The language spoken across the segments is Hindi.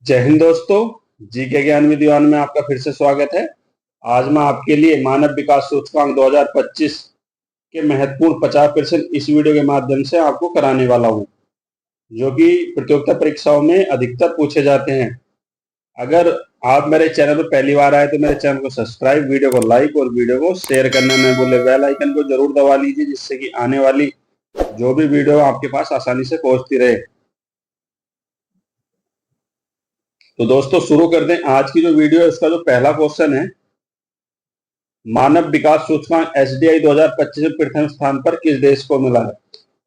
जय हिंद दोस्तों। जी के ज्ञान में दीवान में आपका फिर से स्वागत है। आज मैं आपके लिए मानव विकास सूचकांक 2025 के महत्वपूर्ण 50% इस वीडियो के माध्यम से आपको कराने वाला हूं, जो कि प्रतियोगिता परीक्षाओं में अधिकतर पूछे जाते हैं। अगर आप मेरे चैनल पर पहली बार आए तो मेरे चैनल को सब्सक्राइब, वीडियो को लाइक और वीडियो को शेयर करना न भूले। बेल आइकन को जरूर दबा लीजिए, जिससे कि आने वाली जो भी वीडियो आपके पास आसानी से पहुंचती रहे। तो दोस्तों शुरू करते हैं आज की जो वीडियो है। उसका जो पहला क्वेश्चन है, मानव विकास सूचकांक एसडीआई 2025 में प्रथम स्थान पर किस देश को मिला है?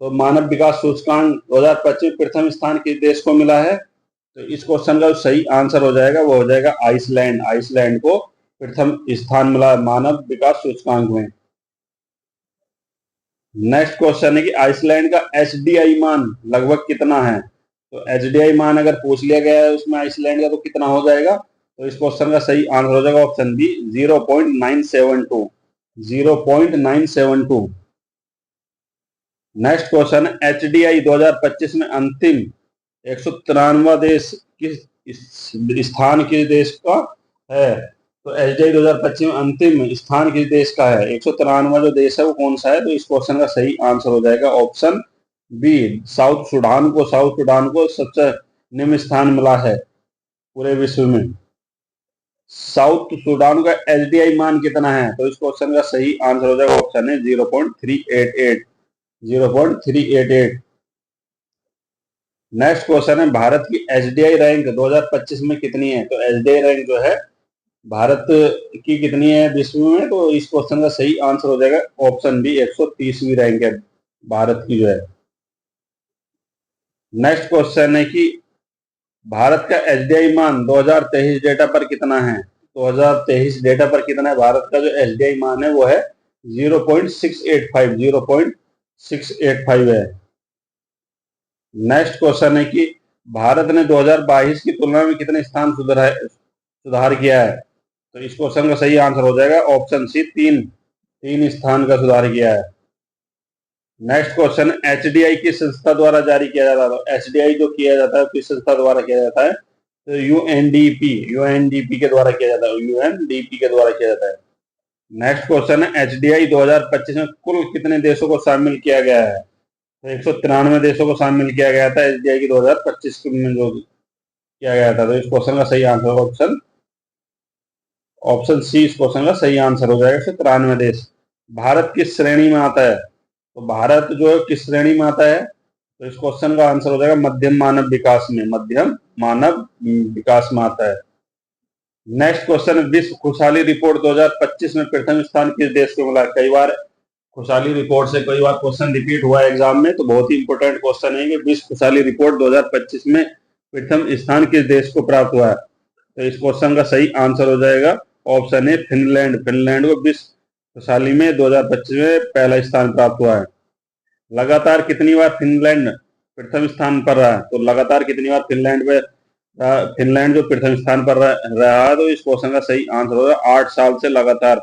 तो मानव विकास सूचकांक 2025 में प्रथम स्थान किस देश को मिला है? तो इस क्वेश्चन का जो सही आंसर हो जाएगा वो हो जाएगा आइसलैंड। आइसलैंड को प्रथम स्थान मिला है मानव विकास सूचकांक में। नेक्स्ट क्वेश्चन है कि आइसलैंड का एचडीआई मान लगभग कितना है? तो एचडीआई मान अगर पूछ लिया गया है उसमें आइसलैंड का, तो कितना हो जाएगा? तो इस क्वेश्चन का सही आंसर हो जाएगा ऑप्शन बी 0.972। 0.972। नेक्स्ट क्वेश्चन है एचडीआई 2025 में अंतिम 193वां देश किस स्थान किस देश का है? तो एचडीआई 2025 में अंतिम स्थान किस देश का है? 193वां जो देश है वो कौन सा है? तो इस क्वेश्चन का सही आंसर हो जाएगा ऑप्शन बी साउथ सूडान को। साउथ सूडान को सबसे निम्न स्थान मिला है पूरे विश्व में। साउथ सूडान का एचडीआई मान कितना है? तो इस क्वेश्चन का सही आंसर हो जाएगा ऑप्शन है 0.388। 0.388। नेक्स्ट क्वेश्चन है भारत की एचडीआई रैंक 2025 में कितनी है? तो एचडीआई रैंक जो है भारत की कितनी है विश्व में? तो इस क्वेश्चन का सही आंसर हो जाएगा ऑप्शन बी 130वीं रैंक है भारत की जो है। नेक्स्ट क्वेश्चन है कि भारत का एचडीआई मान 2023 डेटा पर कितना है? 2023 डेटा पर कितना है? भारत का जो एचडीआई मान है वो है 0.685। 0.685 है। नेक्स्ट क्वेश्चन है कि भारत ने 2022 की तुलना में कितने स्थान सुधार किया है? तो इस क्वेश्चन का सही आंसर हो जाएगा ऑप्शन सी 3 स्थान का सुधार किया है। नेक्स्ट क्वेश्चन, एचडीआई किस संस्था द्वारा जारी किया जाता है? तो एचडीआई जो किया जाता है किस संस्था द्वारा किया जाता है? तो यूएनडीपी के द्वारा किया जाता है। यूएनडीपी के द्वारा किया जाता है। नेक्स्ट क्वेश्चन है एचडीआई 2025 में कुल कितने देशों को शामिल किया गया है? तो 193 देशों को शामिल किया गया था एचडीआई की 2025 में जो किया गया था। तो इस क्वेश्चन का सही आंसर ऑप्शन सी इस क्वेश्चन का सही आंसर हो जाएगा 193 देश। भारत किस श्रेणी में आता है? तो भारत जो है किस श्रेणी में आता है? तो इस क्वेश्चन का आंसर हो जाएगा मध्यम मानव विकास में। मध्यम मानव विकास में आता है। नेक्स्ट क्वेश्चन, विश्व खुशहाली रिपोर्ट 2025 में प्रथम स्थान किस देश को मिला? कई बार खुशहाली रिपोर्ट से कई बार क्वेश्चन रिपीट हुआ है एग्जाम में, तो बहुत ही इंपॉर्टेंट क्वेश्चन है कि विश्व खुशहाली रिपोर्ट 2025 में प्रथम स्थान किस देश को प्राप्त हुआ है? तो इस क्वेश्चन का सही आंसर हो जाएगा ऑप्शन ए फिनलैंड। फिनलैंड को विश्व खुशहाली में 2025 में पहला स्थान प्राप्त हुआ है। लगातार कितनी बार फिनलैंड प्रथम स्थान पर रहा? तो लगातार कितनी बार फिनलैंड जो प्रथम स्थान पर रहा? तो इस क्वेश्चन का सही आंसर होगा 8 साल से लगातार।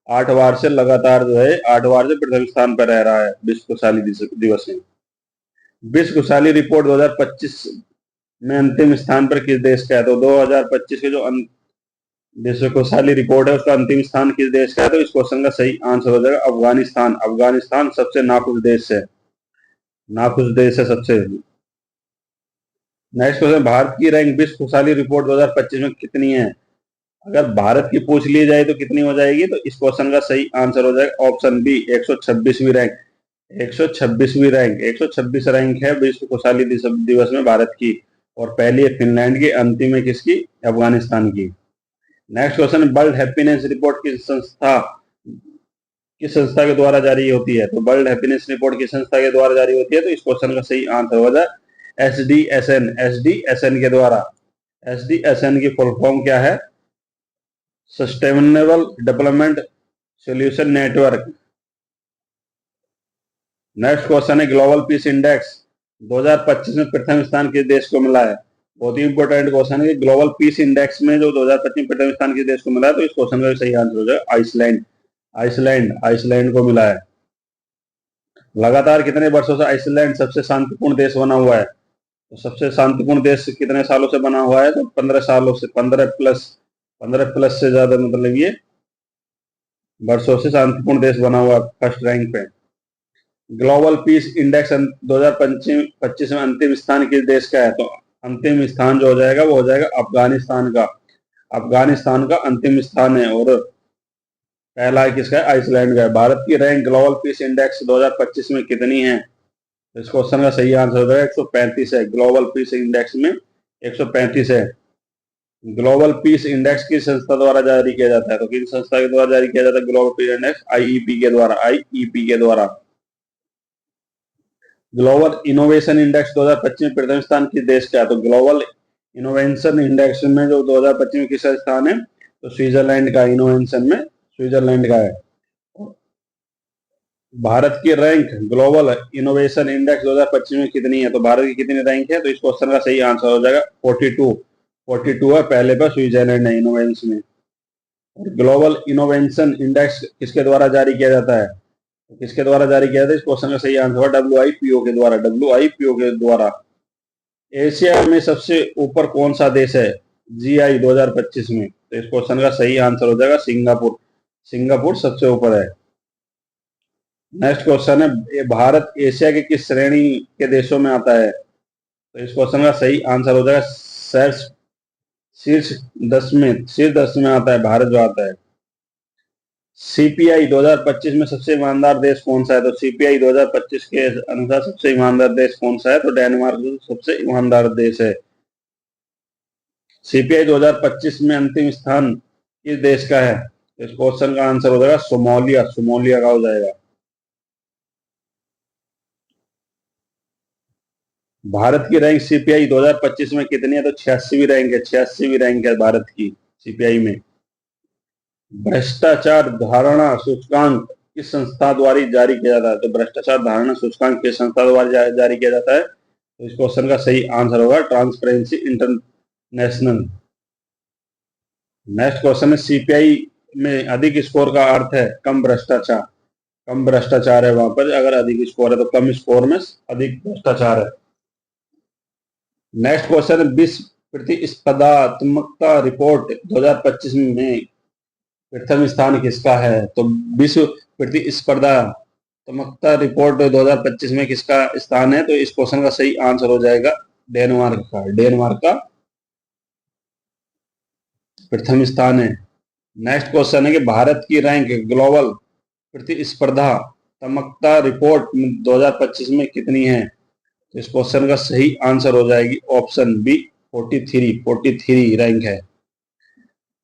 8 बार से लगातार जो है 8 बार से प्रथम स्थान पर रह रहा है विश्व खुशहाली दिवस में। विश्व खुशहाली रिपोर्ट 2025 में अंतिम स्थान पर किस देश का है? तो 2025 के जो विश्व खुशहाली रिपोर्ट है उसका अंतिम स्थान किस देश का है? तो इस क्वेश्चन का सही आंसर हो जाएगा अफगानिस्तान। अफगानिस्तान सबसे नाखुश देश है। नाखुश देश है सबसे। नेक्स्ट क्वेश्चन, भारत की रैंक विश्व खुशहाली रिपोर्ट 2025 में कितनी है? अगर भारत की पूछ ली जाए तो कितनी हो जाएगी? तो इस क्वेश्चन का सही आंसर हो जाएगा ऑप्शन बी 126वीं रैंक। 126वीं रैंक 126 रैंक है विश्व खुशहाली दिवस में भारत की, और पहली है फिनलैंड की, अंतिम है किसकी? अफगानिस्तान की। Next question, world happiness report किस संस्था के द्वारा जारी होती है? तो वर्ल्ड हैप्पीनेस रिपोर्ट किस संस्था के द्वारा जारी होती है? तो इस क्वेश्चन का सही आंसर होगा एसडीएसएन के द्वारा। एसडीएसएन की फुल फॉर्म क्या है? Sustainable development solution network. Next question है ग्लोबल पीस इंडेक्स 2025 में प्रथम स्थान किस देश को मिला है? बहुत ही इंपॉर्टेंट क्वेश्चन है। ग्लोबल पीस इंडेक्स में जो 2025 में प्रथम स्थान किस देश को मिला है? तो इस क्वेश्चन का सही आंसर हो जाएगा आइसलैंड। आइसलैंड को मिला है। लगातार कितने वर्षों से आइसलैंड सबसे शांतिपूर्ण देश बना हुआ है? तो सबसे शांतिपूर्ण देश कितने सालों से बना हुआ है? तो 15 सालों से, 15 प्लस से ज्यादा, मतलब ये वर्षों से शांतिपूर्ण देश बना हुआ, फर्स्ट रैंक पे। ग्लोबल पीस इंडेक्स 2025 में अंतिम स्थान किस देश का है? तो अंतिम स्थान जो हो जाएगा वो हो जाएगा अफगानिस्तान का। अफगानिस्तान का अंतिम स्थान है। और पहला है किसका है? आइसलैंड का है। भारत की रैंक ग्लोबल पीस इंडेक्स 2025 में कितनी है? तो इस क्वेश्चन का सही आंसर हो जाएगा 135 है। ग्लोबल पीस इंडेक्स में 135 है। ग्लोबल पीस इंडेक्स किस संस्था द्वारा जारी किया जाता है? तो किस संस्था के द्वारा जारी किया जाता है ग्लोबल पीस इंडेक्स? आईईपी के द्वारा। आईईपी के द्वारा। ग्लोबल इनोवेशन इंडेक्स 2025 में प्रथम स्थान किस देश का है? तो ग्लोबल इनोवेशन इंडेक्स में जो 2025 में किसका स्थान है? तो स्विट्जरलैंड का। इनोवेशन में स्विट्जरलैंड का है। भारत की रैंक ग्लोबल इनोवेशन इंडेक्स 2025 में कितनी है? तो भारत की कितनी रैंक है? तो इस क्वेश्चन का सही आंसर हो जाएगा 42। 42 है, पहले पर स्विट्जरलैंड है इनोवेशन में। और ग्लोबल इनोवेशन इंडेक्स किसके द्वारा जारी किया जाता है? तो किसके द्वारा जारी किया जाता है? इस क्वेश्चन का सही आंसर होगा डब्ल्यूआईपीओ के द्वारा। डब्ल्यूआईपीओ के द्वारा। एशिया में सबसे ऊपर कौन सा देश है जीआई 2025 में? तो इस क्वेश्चन का सही आंसर हो जाएगा सिंगापुर। सिंगापुर सबसे ऊपर है। नेक्स्ट क्वेश्चन है, ये भारत एशिया के किस श्रेणी के देशों में आता है? तो इस क्वेश्चन का सही आंसर हो जाएगा शीर्ष 10 में आता है भारत जो आता है। सीपीआई 2025 में सबसे ईमानदार देश कौन सा है? तो सीपीआई 2025 के अनुसार सबसे ईमानदार देश कौन सा है? तो डेनमार्क सबसे ईमानदार देश है। सीपीआई 2025 में अंतिम स्थान किस देश का है? तो इस क्वेश्चन का आंसर हो जाएगा सोमालिया। सोमालिया का हो जाएगा। भारत की रैंक सीपीआई 2025 में कितनी है? तो 86वीं रैंक है। 86वीं रैंक है भारत की सीपीआई में। भ्रष्टाचार धारणा सूचकांक किस संस्था द्वारा जारी किया जाता है? तो भ्रष्टाचार धारणा सूचकांक किस संस्था द्वारा जारी किया जाता है? तो इस क्वेश्चन का सही आंसर होगा ट्रांसपेरेंसी इंटरनेशनल। नेक्स्ट क्वेश्चन है, सीपीआई में अधिक स्कोर का अर्थ है कम भ्रष्टाचार। कम भ्रष्टाचार है वहां पर, अगर अधिक स्कोर है तो कम स्कोर में अधिक भ्रष्टाचार है। नेक्स्ट क्वेश्चन है, विश्व प्रतिस्पर्धात्मकता रिपोर्ट 2025 में प्रथम स्थान किसका है? तो विश्व प्रतिस्पर्धात्मकता रिपोर्ट 2025 में किसका स्थान है? तो इस क्वेश्चन का सही आंसर हो जाएगा डेनमार्क का। डेनमार्क का प्रथम स्थान है। नेक्स्ट क्वेश्चन है कि भारत की रैंक ग्लोबल प्रतिस्पर्धात्मकता रिपोर्ट 2025 में कितनी है? तो इस क्वेश्चन का सही आंसर हो जाएगी ऑप्शन बी 43 रैंक है।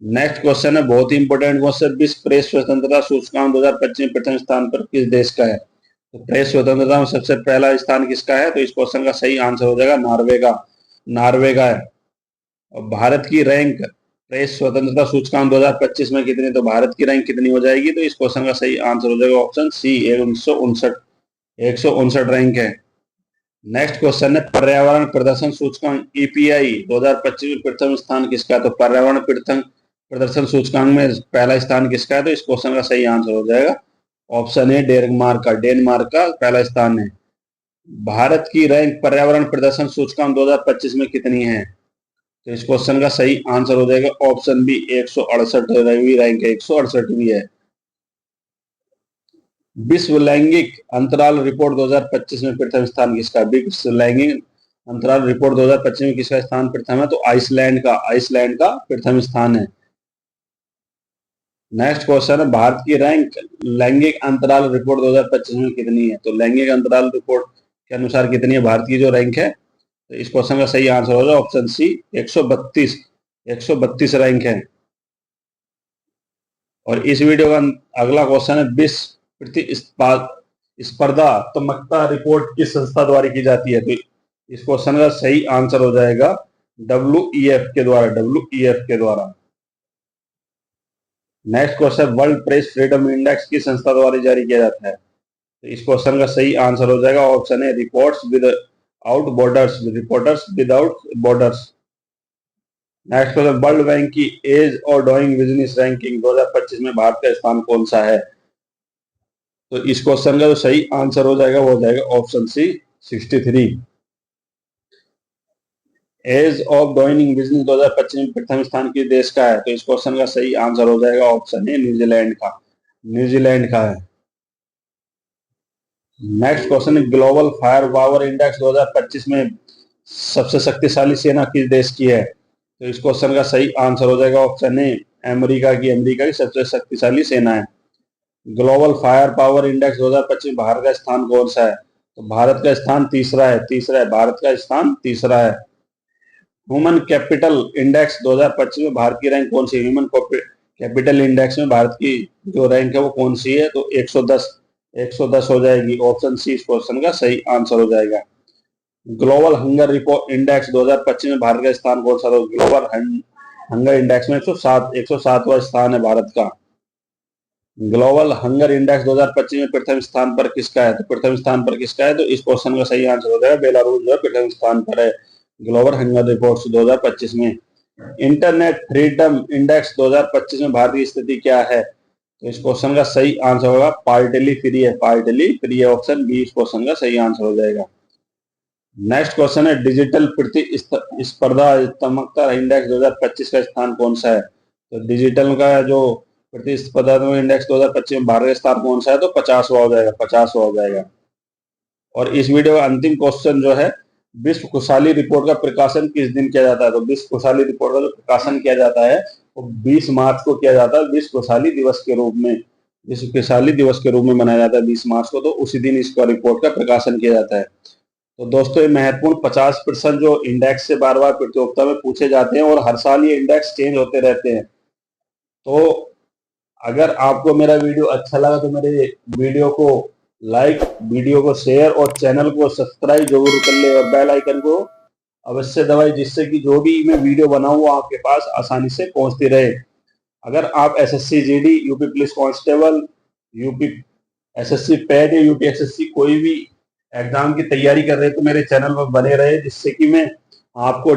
नेक्स्ट क्वेश्चन है, बहुत ही इंपोर्टेंट क्वेश्चन, विश्व प्रेस स्वतंत्रता सूचकांक 2025 में प्रथम स्थान पर किस देश का है? तो प्रेस स्वतंत्रता में सबसे पहला स्थान किसका है? तो इस क्वेश्चन का सही आंसर हो जाएगा नॉर्वे का। नॉर्वे का है। और भारत की रैंक प्रेस स्वतंत्रता सूचकांक 2025 में कितनी? तो भारत की रैंक कितनी हो जाएगी? तो इस क्वेश्चन का सही आंसर हो जाएगा ऑप्शन सी 159 रैंक है। नेक्स्ट क्वेश्चन है, पर्यावरण प्रदर्शन सूचकांक ईपीआई 2025 में प्रथम स्थान किसका है? तो पर्यावरण प्रदर्शन सूचकांक में पहला स्थान किसका है? तो इस क्वेश्चन का सही आंसर हो जाएगा ऑप्शन ए डेनमार्क का। डेनमार्क का पहला स्थान है। भारत की रैंक पर्यावरण प्रदर्शन सूचकांक 2025 में कितनी है? तो इस क्वेश्चन का सही आंसर हो जाएगा ऑप्शन बी 168वीं रैंक है। 168वीं है। विश्व लैंगिक अंतराल रिपोर्ट 2025 में प्रथम स्थान किसका? विश्व लैंगिक अंतराल रिपोर्ट 2025 में किसका स्थान प्रथम है? तो आइसलैंड का। आइसलैंड का प्रथम स्थान है। नेक्स्ट क्वेश्चन है, भारत की रैंक लैंगिक अंतराल रिपोर्ट 2025 में कितनी है? तो लैंगिक अंतराल रिपोर्ट के अनुसार कितनी है भारत की जो रैंक है? तो इस क्वेश्चन का सही आंसर होगा ऑप्शन सी 132 रैंक है। और इस वीडियो का अगला क्वेश्चन है, विश्व प्रतिस्पर्धात्मकता रिपोर्ट किस संस्था द्वारा की जाती है? तो इस क्वेश्चन का सही आंसर हो जाएगा डब्ल्यूईएफ के द्वारा। डब्ल्यूईएफ के द्वारा। Next question, world press freedom index किस संस्था द्वारा जारी किया जाता है? तो इस क्वेश्चन का सही आंसर हो जाएगा ऑप्शन है reporters without borders. Reporters without borders. Next question, world bank की एज और डूइंग बिजनेस रैंकिंग 2025 में भारत का स्थान कौन सा है? तो इस क्वेश्चन का जो सही आंसर हो जाएगा वो हो जाएगा option C 63। Ease of doing business 2025 में प्रथम स्थान किस देश का है? तो इस क्वेश्चन का सही आंसर हो जाएगा ऑप्शन ए न्यूजीलैंड का। न्यूजीलैंड का है। नेक्स्ट क्वेश्चन है ग्लोबल फायर पावर इंडेक्स 2025 में सबसे शक्तिशाली सेना किस देश की है? तो इस क्वेश्चन का सही आंसर हो जाएगा ऑप्शन ए अमेरिका की। अमेरिका की सबसे शक्तिशाली सेना है। ग्लोबल फायर पावर इंडेक्स 2025 में भारत का स्थान कौन सा है? तो भारत का स्थान तीसरा है। भारत का स्थान तीसरा है। ह्यूमन कैपिटल इंडेक्स 2025 में भारत की रैंक कौन सी है? ह्यूमन कैपिटल इंडेक्स में भारत की जो रैंक है वो कौन सी है? तो 110 हो जाएगी। ऑप्शन सी इस क्वेश्चन का सही आंसर हो जाएगा। ग्लोबल हंगर रिपोर्ट इंडेक्स 2025 में भारत का स्थान कौन सा? तो ग्लोबल हंगर इंडेक्स में 107वां स्थान है भारत का। ग्लोबल हंगर इंडेक्स 2025 में प्रथम स्थान पर किसका है? तो प्रथम स्थान पर किसका है? तो इस क्वेश्चन का सही आंसर हो जाएगा बेलारूस जो प्रथम स्थान पर है ग्लोबल हंगर रिपोर्ट 2025 में। इंटरनेट फ्रीडम इंडेक्स 2025 में भारत की स्थिति क्या है? तो इस क्वेश्चन का सही आंसर होगा पार्टली फ्री है। पार्टली फ्री है। ऑप्शन बी इस क्वेश्चन का सही आंसर हो जाएगा। नेक्स्ट क्वेश्चन है डिजिटल प्रतिस्पर्धात्मकता इंडेक्स 2025 का स्थान कौन सा है? तो डिजिटल का जो प्रतिस्पर्धात्मक इंडेक्स 2025 में भारत का स्थान कौन सा है? तो 50वां हो जाएगा। 50वां हो जाएगा। और इस वीडियो का अंतिम क्वेश्चन जो है विश्व खुशहाली रिपोर्ट का प्रकाशन किस दिन किया जाता है? तो विश्व खुशहाली रिपोर्ट का जो प्रकाशन किया जाता है वो 20 मार्च को किया जाता है विश्व खुशहाली दिवस के रूप में। विश्व खुशहाली दिवस के रूप में मनाया जाता है 20 मार्च को। तो उसी दिन इसका रिपोर्ट का प्रकाशन किया जाता है। तो दोस्तों ये महत्वपूर्ण 50% जो इंडेक्स से बार बार प्रतियोगिता में पूछे जाते हैं और हर साल ये इंडेक्स चेंज होते रहते हैं। तो अगर आपको मेरा वीडियो अच्छा लगा तो मेरे वीडियो को लाइक, वीडियो को शेयर और चैनल को सब्सक्राइब जरूर कर ले और बेल आइकन को अवश्य दबाएं जिससे कि जो भी मैं वीडियो बनाऊं वो आपके पास आसानी से पहुंचती रहे। अगर आप SSC GD, UP police constable, UP SSC pad या यूपी एसएससी कोई भी एग्जाम की तैयारी कर रहे हैं तो मेरे चैनल पर बने रहे जिससे कि मैं आपको